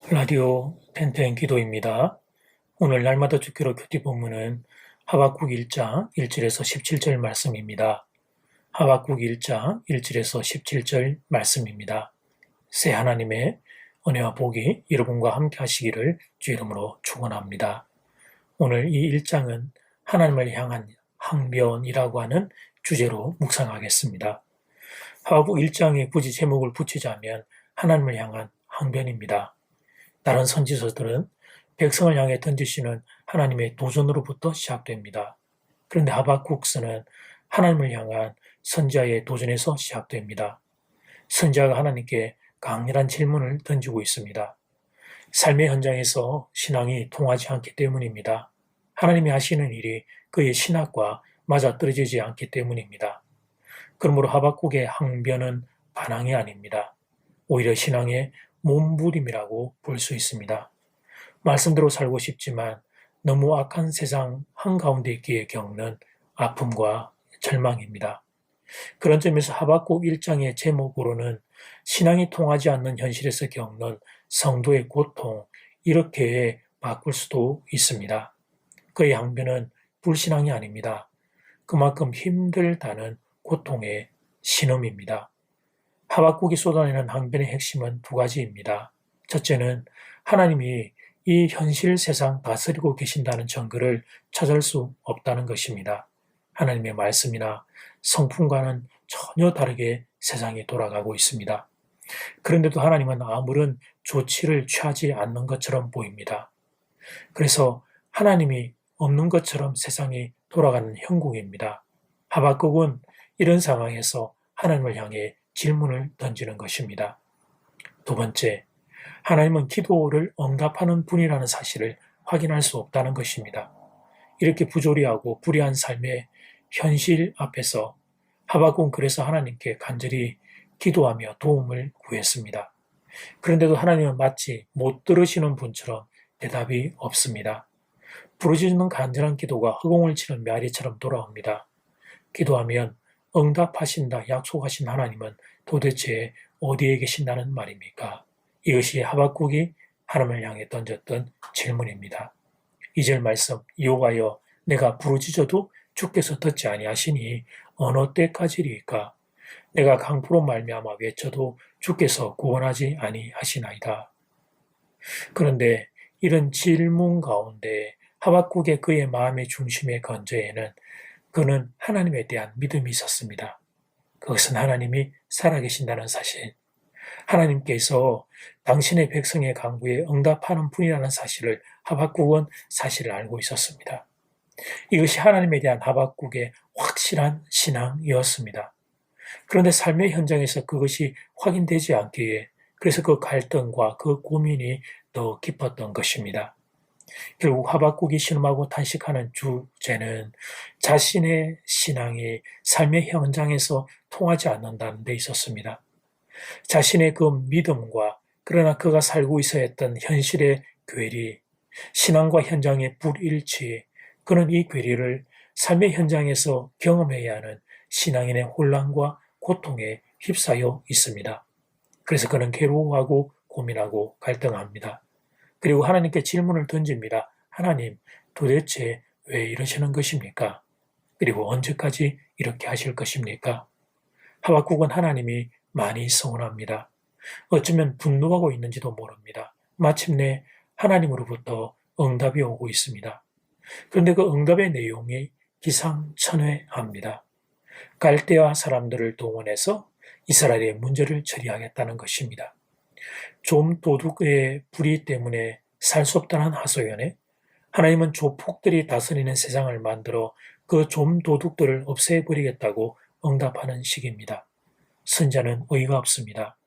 라디오 텐텐 기도입니다. 오늘 날마다 주기로 큐티 본문은 하박국 1장 1절에서 17절 말씀입니다. 하박국 1장 1절에서 17절 말씀입니다. 새 하나님의 은혜와 복이 여러분과 함께 하시기를 주 이름으로 축원합니다. 오늘 이 1장은 하나님을 향한 항변이라고 하는 주제로 묵상하겠습니다. 하박국 1장에 굳이 제목을 붙이자면 하나님을 향한 항변입니다. 다른 선지서들은 백성을 향해 던지시는 하나님의 도전으로부터 시작됩니다. 그런데 하박국서는 하나님을 향한 선지자의 도전에서 시작됩니다. 선지자가 하나님께 강렬한 질문을 던지고 있습니다. 삶의 현장에서 신앙이 통하지 않기 때문입니다. 하나님이 하시는 일이 그의 신학과 맞아떨어지지 않기 때문입니다. 그러므로 하박국의 항변은 반항이 아닙니다. 오히려 신앙의 몸부림이라고 볼 수 있습니다. 말씀대로 살고 싶지만 너무 악한 세상 한가운데 있기에 겪는 아픔과 절망입니다. 그런 점에서 하박국 1장의 제목으로는 신앙이 통하지 않는 현실에서 겪는 성도의 고통, 이렇게 바꿀 수도 있습니다. 그의 항변은 불신앙이 아닙니다. 그만큼 힘들다는 고통의 신음입니다. 하박국이 쏟아내는 항변의 핵심은 두 가지입니다. 첫째는 하나님이 이 현실 세상 다스리고 계신다는 증거를 찾을 수 없다는 것입니다. 하나님의 말씀이나 성품과는 전혀 다르게 세상이 돌아가고 있습니다. 그런데도 하나님은 아무런 조치를 취하지 않는 것처럼 보입니다. 그래서 하나님이 없는 것처럼 세상이 돌아가는 형국입니다. 하박국은 이런 상황에서 하나님을 향해 질문을 던지는 것입니다. 두 번째, 하나님은 기도를 응답하는 분이라는 사실을 확인할 수 없다는 것입니다. 이렇게 부조리하고 불의한 삶의 현실 앞에서 하박국은 그래서 하나님께 간절히 기도하며 도움을 구했습니다. 그런데도 하나님은 마치 못 들으시는 분처럼 대답이 없습니다. 부르짖는 간절한 기도가 허공을 치는 메아리처럼 돌아옵니다. 기도하면 응답하신다 약속하신 하나님은 도대체 어디에 계신다는 말입니까? 이것이 하박국이 하나님을 향해 던졌던 질문입니다. 2절 말씀, 여호와여 내가 부르짖어도 주께서 듣지 아니하시니 어느 때까지리이까? 내가 강포로 말미암아 외쳐도 주께서 구원하지 아니하시나이다. 그런데 이런 질문 가운데 하박국의 그의 마음의 중심의 건저에는 그는 하나님에 대한 믿음이 있었습니다. 그것은 하나님이 살아계신다는 사실, 하나님께서 당신의 백성의 간구에 응답하는 분이라는 사실을 하박국은 사실을 알고 있었습니다. 이것이 하나님에 대한 하박국의 확실한 신앙이었습니다. 그런데 삶의 현장에서 그것이 확인되지 않기에 그래서 그 갈등과 그 고민이 더 깊었던 것입니다. 결국 하박국이 신음하고 탄식하는 주제는 자신의 신앙이 삶의 현장에서 통하지 않는다는 데 있었습니다. 자신의 그 믿음과 그러나 그가 살고 있어야 했던 현실의 괴리, 신앙과 현장의 불일치, 그는 이 괴리를 삶의 현장에서 경험해야 하는 신앙인의 혼란과 고통에 휩싸여 있습니다. 그래서 그는 괴로워하고 고민하고 갈등합니다. 그리고 하나님께 질문을 던집니다. 하나님, 도대체 왜 이러시는 것입니까? 그리고 언제까지 이렇게 하실 것입니까? 하박국은 하나님이 많이 서운합니다. 어쩌면 분노하고 있는지도 모릅니다. 마침내 하나님으로부터 응답이 오고 있습니다. 그런데 그 응답의 내용이 기상천외합니다. 갈대아 사람들을 동원해서 이스라엘의 문제를 처리하겠다는 것입니다. 좀 도둑의 불의 때문에 살 수 없다는 하소연에 하나님은 조폭들이 다스리는 세상을 만들어 그 좀 도둑들을 없애버리겠다고 응답하는 식입니다. 선자는 의의가 없습니다.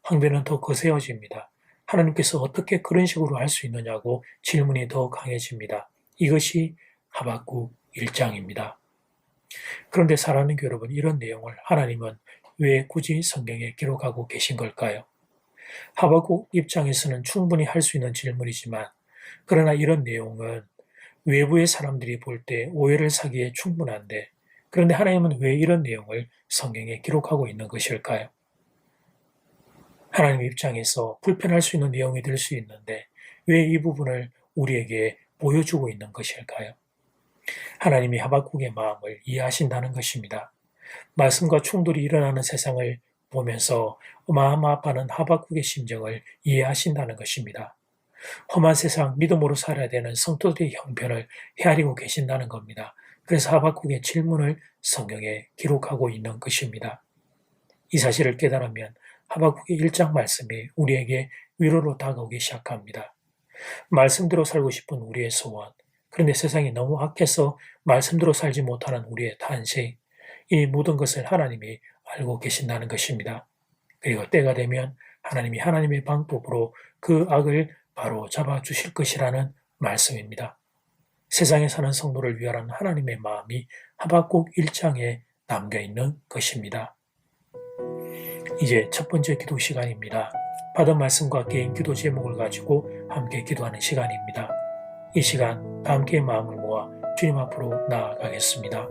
항변은 더 거세어집니다. 하나님께서 어떻게 그런 식으로 할 수 있느냐고 질문이 더 강해집니다. 이것이 하박국 1장입니다. 그런데 사랑하는 여러분, 이런 내용을 하나님은 왜 굳이 성경에 기록하고 계신 걸까요? 하박국 입장에서는 충분히 할 수 있는 질문이지만 그러나 이런 내용은 외부의 사람들이 볼 때 오해를 사기에 충분한데 그런데 하나님은 왜 이런 내용을 성경에 기록하고 있는 것일까요? 하나님 입장에서 불편할 수 있는 내용이 될 수 있는데 왜 이 부분을 우리에게 보여주고 있는 것일까요? 하나님이 하박국의 마음을 이해하신다는 것입니다. 말씀과 충돌이 일어나는 세상을 보면서 마음 아파하는 하박국의 심정을 이해하신다는 것입니다. 험한 세상, 믿음으로 살아야 되는 성도들의 형편을 헤아리고 계신다는 겁니다. 그래서 하박국의 질문을 성경에 기록하고 있는 것입니다. 이 사실을 깨달으면 하박국의 1장 말씀이 우리에게 위로로 다가오기 시작합니다. 말씀대로 살고 싶은 우리의 소원, 그런데 세상이 너무 악해서 말씀대로 살지 못하는 우리의 탄식, 이 모든 것을 하나님이 알고 계신다는 것입니다. 그리고 때가 되면 하나님이 하나님의 방법으로 그 악을 바로 잡아주실 것이라는 말씀입니다. 세상에 사는 성도를 위하는 하나님의 마음이 하박국 1장에 담겨있는 것입니다. 이제 첫 번째 기도 시간입니다. 받은 말씀과 개인 기도 제목을 가지고 함께 기도하는 시간입니다. 이 시간 다 함께 마음을 모아 주님 앞으로 나아가겠습니다.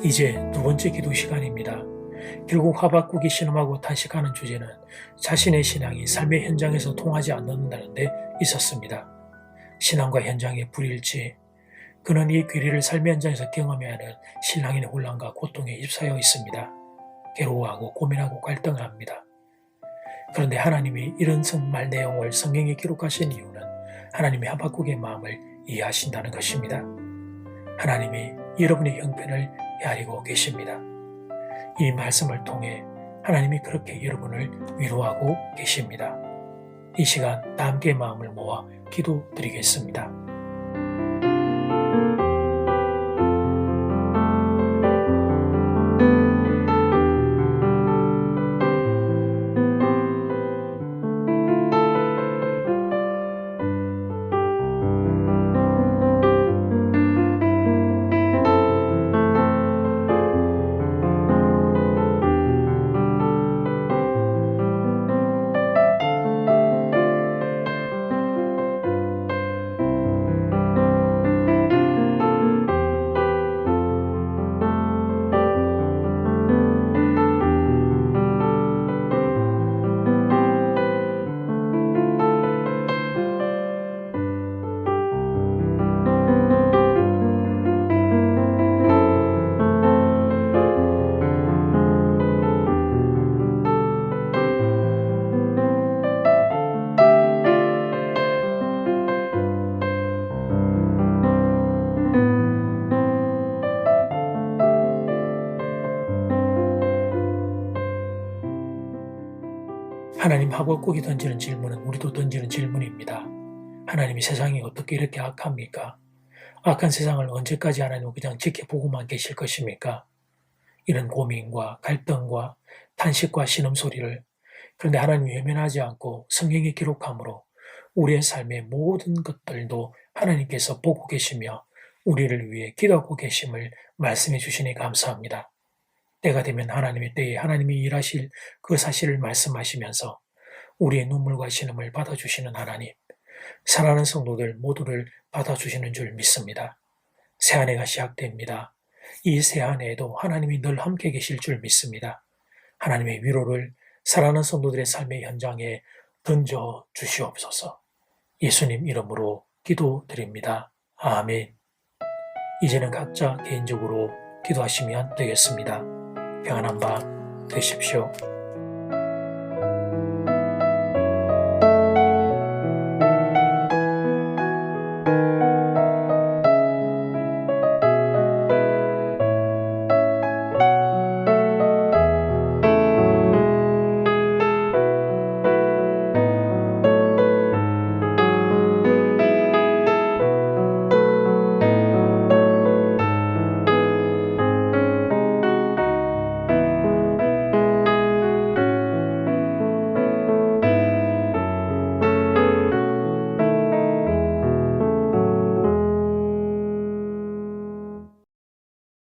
이제 두 번째 기도 시간입니다. 결국 하박국이 신음하고 탄식하는 주제는 자신의 신앙이 삶의 현장에서 통하지 않는다는 데 있었습니다. 신앙과 현장의 불일치, 그는 이 괴리를 삶의 현장에서 경험해야 하는 신앙인의 혼란과 고통에 휩싸여 있습니다. 괴로워하고 고민하고 갈등을 합니다. 그런데 하나님이 이런 말 내용을 성경에 기록하신 이유는 하나님이 하박국의 마음을 이해하신다는 것입니다. 하나님이 여러분의 형편을 헤아리고 계십니다. 이 말씀을 통해 하나님이 그렇게 여러분을 위로하고 계십니다. 이 시간 다 함께 마음을 모아 기도드리겠습니다. 하나님, 하박국이 던지는 질문은 우리도 던지는 질문입니다. 하나님이 세상이 어떻게 이렇게 악합니까? 악한 세상을 언제까지 하나님은 그냥 지켜보고만 계실 것입니까? 이런 고민과 갈등과 탄식과 신음소리를, 그런데 하나님이 외면하지 않고 성경에 기록함으로 우리의 삶의 모든 것들도 하나님께서 보고 계시며 우리를 위해 기도하고 계심을 말씀해 주시니 감사합니다. 때가 되면 하나님의 때에 하나님이 일하실 그 사실을 말씀하시면서 우리의 눈물과 신음을 받아주시는 하나님, 사랑하는 성도들 모두를 받아주시는 줄 믿습니다. 새 한 해가 시작됩니다. 이 새한 해에도 하나님이 늘 함께 계실 줄 믿습니다. 하나님의 위로를 사랑하는 성도들의 삶의 현장에 던져 주시옵소서. 예수님 이름으로 기도드립니다. 아멘. 이제는 각자 개인적으로 기도하시면 되겠습니다. 평안한 밤 되십시오.